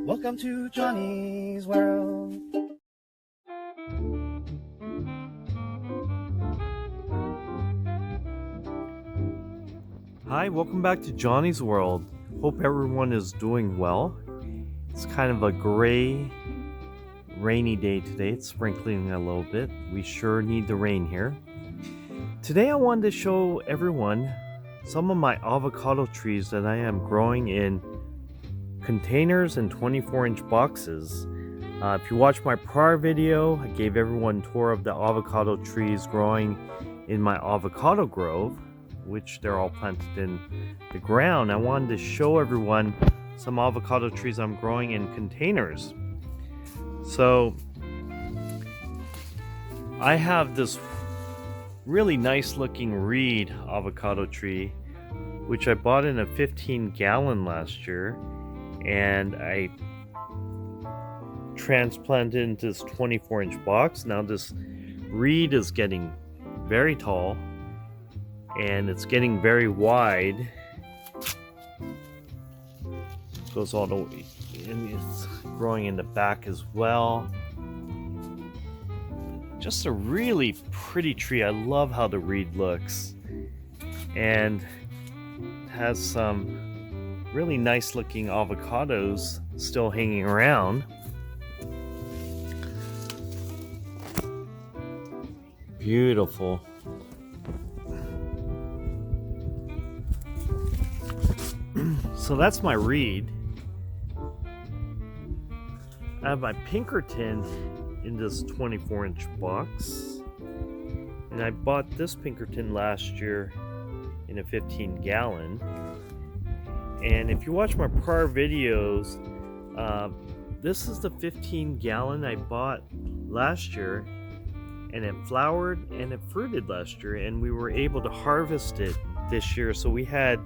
Welcome to Johnny's World. Hi, welcome back to Johnny's World. Hope everyone is doing well. It's kind of a gray, rainy day today. It's sprinkling a little bit. We sure need the rain here. Today I wanted to show everyone some of my avocado trees that I am growing in containers and 24-inch boxes. If you watched my prior video, I gave everyone a tour of the avocado trees growing in my avocado grove, which they're all planted in the ground. I wanted to show everyone some avocado trees I'm growing in containers. So I have this really nice looking reed avocado tree, which I bought in a 15-gallon last year, and I transplanted into this 24-inch box. Now this reed is getting very tall and it's getting very wide. Goes all the way, and it's growing in the back as well. Just a really pretty tree. I love how the reed looks, and it has some really nice looking avocados still hanging around. Beautiful. So that's my reed. I have my Pinkerton in this 24-inch box, and I bought this Pinkerton last year in a 15-gallon. And if you watch my prior videos, this is the 15-gallon I bought last year, and it flowered and it fruited last year, and we were able to harvest it this year. So we had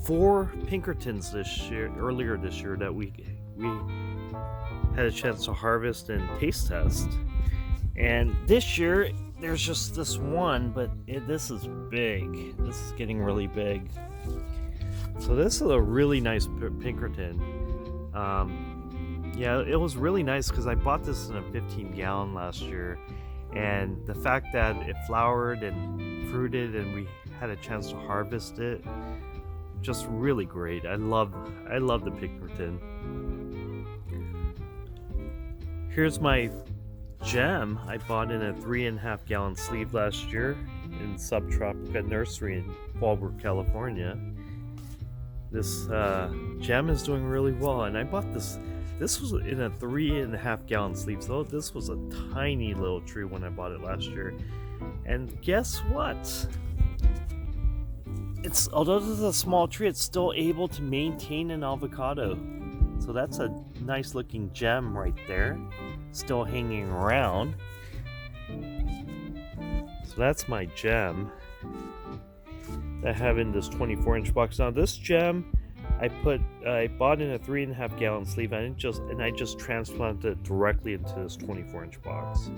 4 Pinkertons earlier this year that we had a chance to harvest and taste test. And this year there's just this one, but this is big. This is getting really big. So this is a really nice Pinkerton. Yeah, it was really nice because I bought this in a 15-gallon last year, and the fact that it flowered and fruited and we had a chance to harvest it, just really great. I love the Pinkerton. Here's my gem I bought in a 3.5-gallon sleeve last year in Subtropica Nursery in Fallbrook, California. This gem is doing really well, and I bought this was in a 3.5-gallon sleeve, so this was a tiny little tree when I bought it last year. And guess what? Although this is a small tree, it's still able to maintain an avocado. So that's a nice looking gem right there, still hanging around. So that's my gem that I have in this 24-inch box. Now this gem I bought in a 3.5-gallon sleeve, and I just transplanted it directly into this 24-inch box.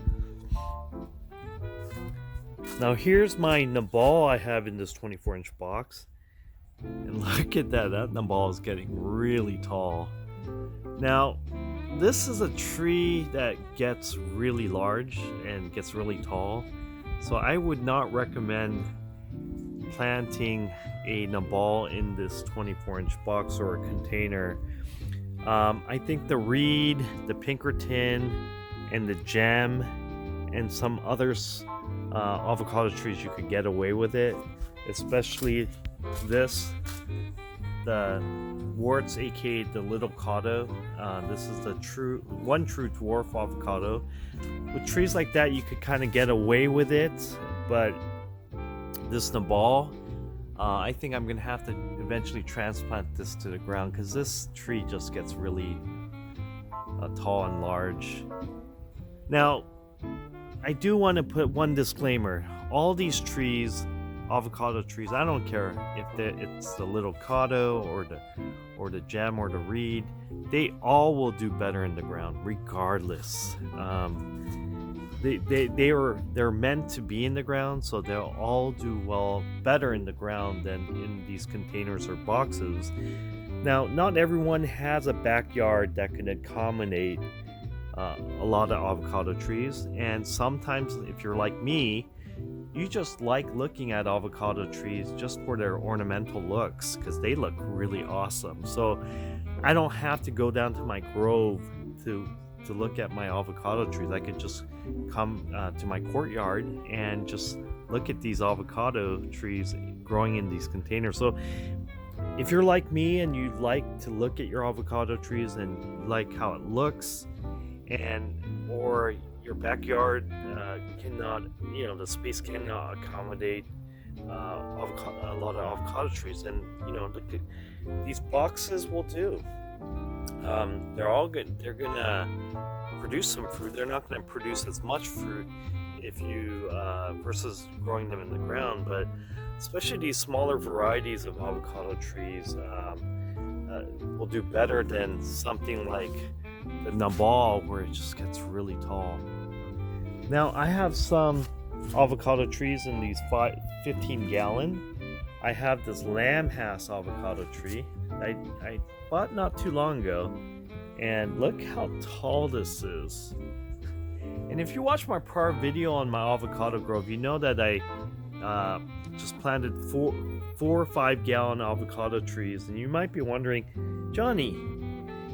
Now here's my Nabal I have in this 24-inch box, and look at that Nabal is getting really tall. Now this is a tree that gets really large and gets really tall, so I would not recommend planting a Nabal in this 24-inch box or a container. I think the reed, the Pinkerton, and the gem, and some others avocado trees, you could get away with it, especially this, the Warts, aka the Little Cado. This is the true dwarf avocado. With trees like that, you could kind of get away with it, but this Nabal, I think I'm gonna have to eventually transplant this to the ground because this tree just gets really tall and large. Now, I do want to put one disclaimer. All these trees, avocado trees, I don't care if it's the Little Cado or the gem or the reed, they all will do better in the ground regardless. They're meant to be in the ground, so they'll all do better in the ground than in these containers or boxes. Now, not everyone has a backyard that can accommodate a lot of avocado trees, and sometimes if you're like me, you just like looking at avocado trees just for their ornamental looks because they look really awesome. So I don't have to go down to my grove to look at my avocado trees. I could just come to my courtyard and just look at these avocado trees growing in these containers. So if you're like me and you like to look at your avocado trees and you like how it looks, and or your backyard cannot, the space cannot accommodate a lot of avocado trees, and these boxes will do. They're all good. They're gonna produce some fruit. They're not gonna produce as much fruit if you versus growing them in the ground, but especially these smaller varieties of avocado trees will do better than something like the Nabal, where it just gets really tall. Now I have some avocado trees in these 15-gallon. I have this Hass avocado tree I bought not too long ago, and look how tall this is. And if you watch my prior video on my avocado grove, you know that I just planted four or 5-gallon avocado trees, and you might be wondering, Johnny,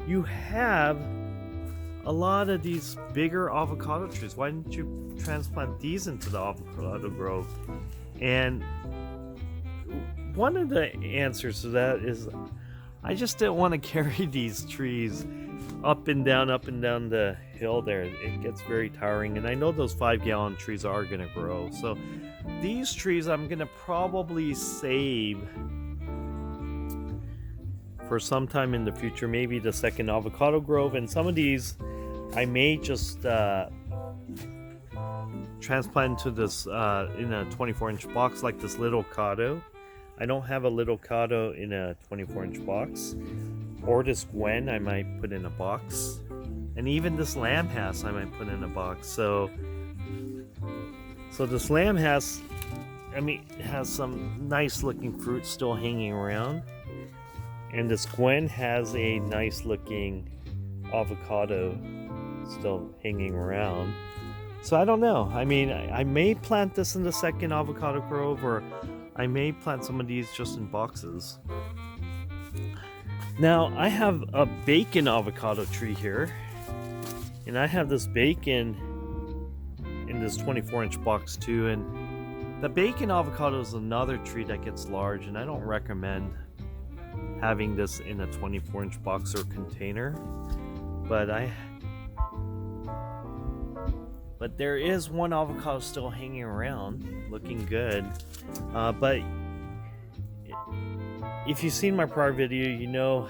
you have a lot of these bigger avocado trees. Why didn't you transplant these into the avocado grove? And one of the answers to that is I just didn't want to carry these trees up and down the hill there. It gets very tiring, and I know those 5-gallon trees are going to grow. So these trees I'm going to probably save for some time in the future, maybe the second avocado grove. And some of these I may just transplant into this in a 24-inch box, like this little Avocado. I don't have a little Avocado in a 24-inch box. Or this Gwen I might put in a box. And even this Hass I might put in a box. So this Hass, has some nice looking fruit still hanging around. And this Gwen has a nice looking avocado still hanging around. So I don't know. I may plant this in the second avocado grove, or I may plant some of these just in boxes. Now I have a bacon avocado tree here, and I have this bacon in this 24-inch box too. And the bacon avocado is another tree that gets large, and I don't recommend having this in a 24-inch box or container. But there is one avocado still hanging around, looking good. But if you've seen my prior video, you know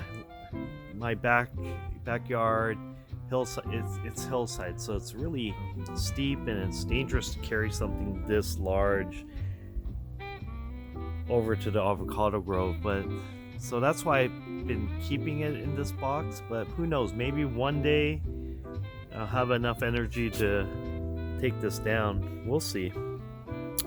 my backyard hillside. It's hillside, so it's really steep and it's dangerous to carry something this large over to the avocado grove. So that's why I've been keeping it in this box. But who knows? Maybe one day I'll have enough energy to take this down. We'll see.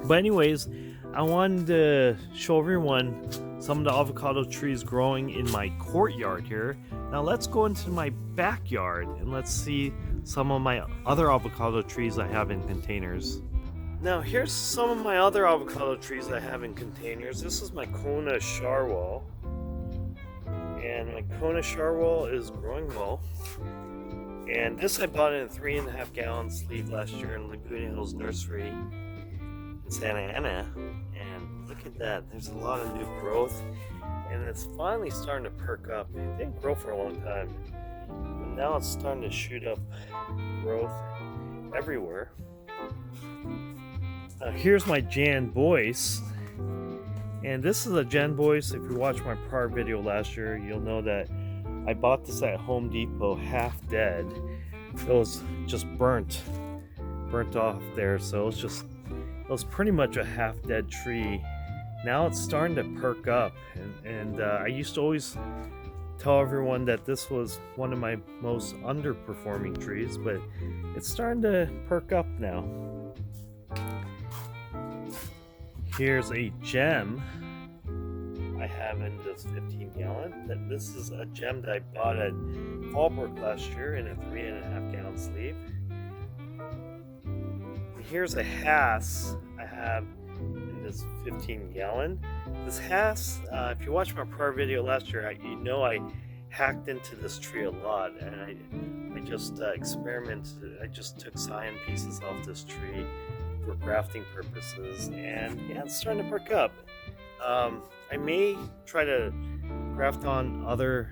But anyways, I wanted to show everyone some of the avocado trees growing in my courtyard here. Now let's go into my backyard and let's see some of my other avocado trees I have in containers. Now here's some of my other avocado trees I have in containers. This is my Kona Sharwal, and my Kona Sharwal is growing well. And this I bought in a 3.5 gallon sleeve last year in Laguna Hills Nursery in Santa Ana. And look at that, there's a lot of new growth, and it's finally starting to perk up. It didn't grow for a long time, but now it's starting to shoot up growth everywhere. Here's my Jan Boyce, and this is a Jan Boyce. If you watched my prior video last year, you'll know that I bought this at Home Depot half dead. It was just burnt off there, so it was pretty much a half dead tree. Now it's starting to perk up, and I used to always tell everyone that this was one of my most underperforming trees, but it's starting to perk up now. Here's a gem I have in this 15-gallon. This is a gem that I bought at Fallbrook last year in a 3.5-gallon sleeve. And here's a Hass I have in this 15-gallon. This Hass, if you watched my prior video last year, you know I hacked into this tree a lot, and I just experimented. I just took cyan pieces off this tree for grafting purposes, and yeah, it's starting to perk up. I may try to graft on other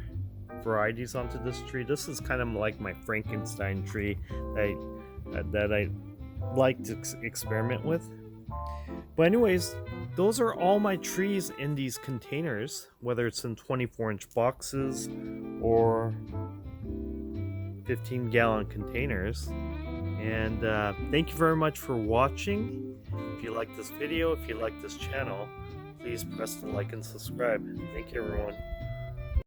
varieties onto this tree. This is kind of like my Frankenstein tree that I like to experiment with. But anyways, those are all my trees in these containers, whether it's in 24-inch boxes or 15-gallon containers. And thank you very much for watching. If you like this video, if you like this channel, please press the like and subscribe. Thank you, everyone.